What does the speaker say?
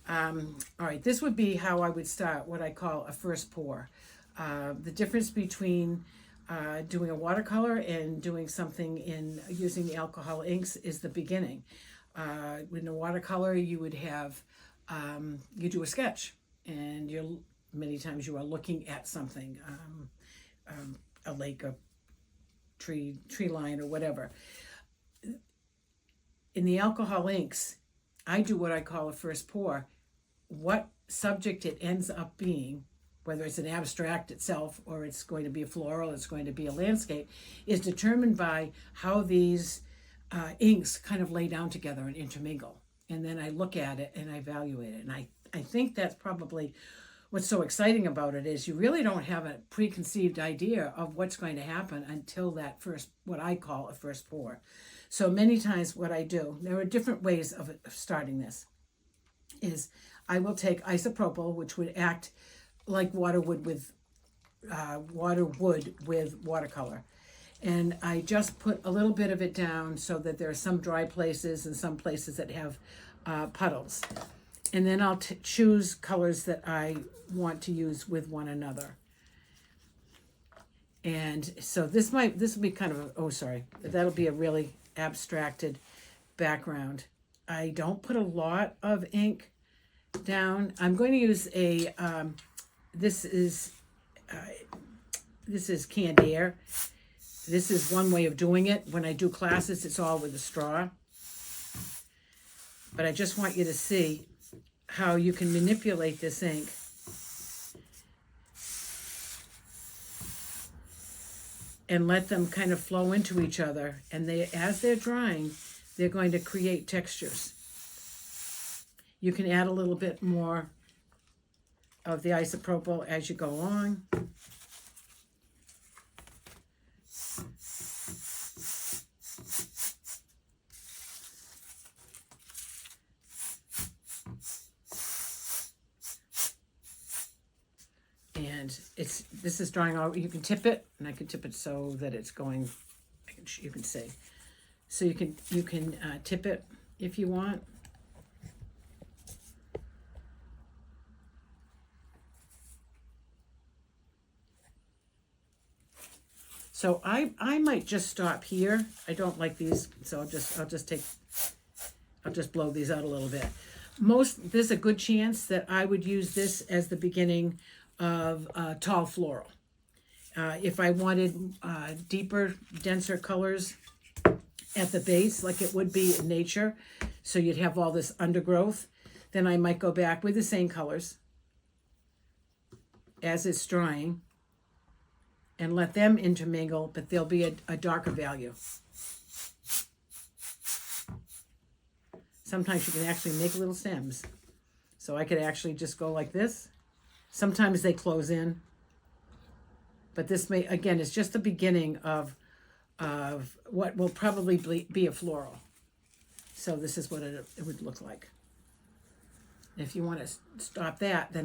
All right, this would be how I would start what I call a first pour. The difference between doing a watercolor and doing something in using the alcohol inks is the beginning. In a watercolor, you would have, you do a sketch, and many times you are looking at something, a lake, a tree line, or whatever. In the alcohol inks, I do what I call a first pour. What subject it ends up being, whether it's an abstract itself or it's going to be a floral, it's going to be a landscape, is determined by how these inks kind of lay down together and intermingle. And then I look at it and I evaluate it. And I think that's probably what's so exciting about it, is you really don't have a preconceived idea of what's going to happen until that first, what I call a first pour. So many times what I do, there are different ways of starting this, is I will take isopropyl, which would act like water would with watercolor. And I just put a little bit of it down so that there are some dry places and some places that have puddles. And then I'll choose colors that I want to use with one another. And so this will be kind of that'll be a really abstracted background. I don't put a lot of ink down. I'm going to use this is canned air. This is one way of doing it. When I do classes, it's all with a straw. But I just want you to see how you can manipulate this ink. And let them kind of flow into each other. And as they're drying, they're going to create textures. You can add a little bit more of the isopropyl as you go along. And this is drying out. You can tip it, and I can tip it so that it's going, you can see. So you can tip it if you want. So I might just stop here. I don't like these, so I'll just blow these out a little bit. There's a good chance that I would use this as the beginning of tall floral. If I wanted deeper, denser colors at the base, like it would be in nature, so you'd have all this undergrowth, then I might go back with the same colors as it's drying and let them intermingle, but there'll be a darker value. Sometimes you can actually make little stems. So I could actually just go like this. Sometimes they close in. But this may, again, it's just the beginning of what will probably be a floral. So this is what it would look like. If you want to stop that, then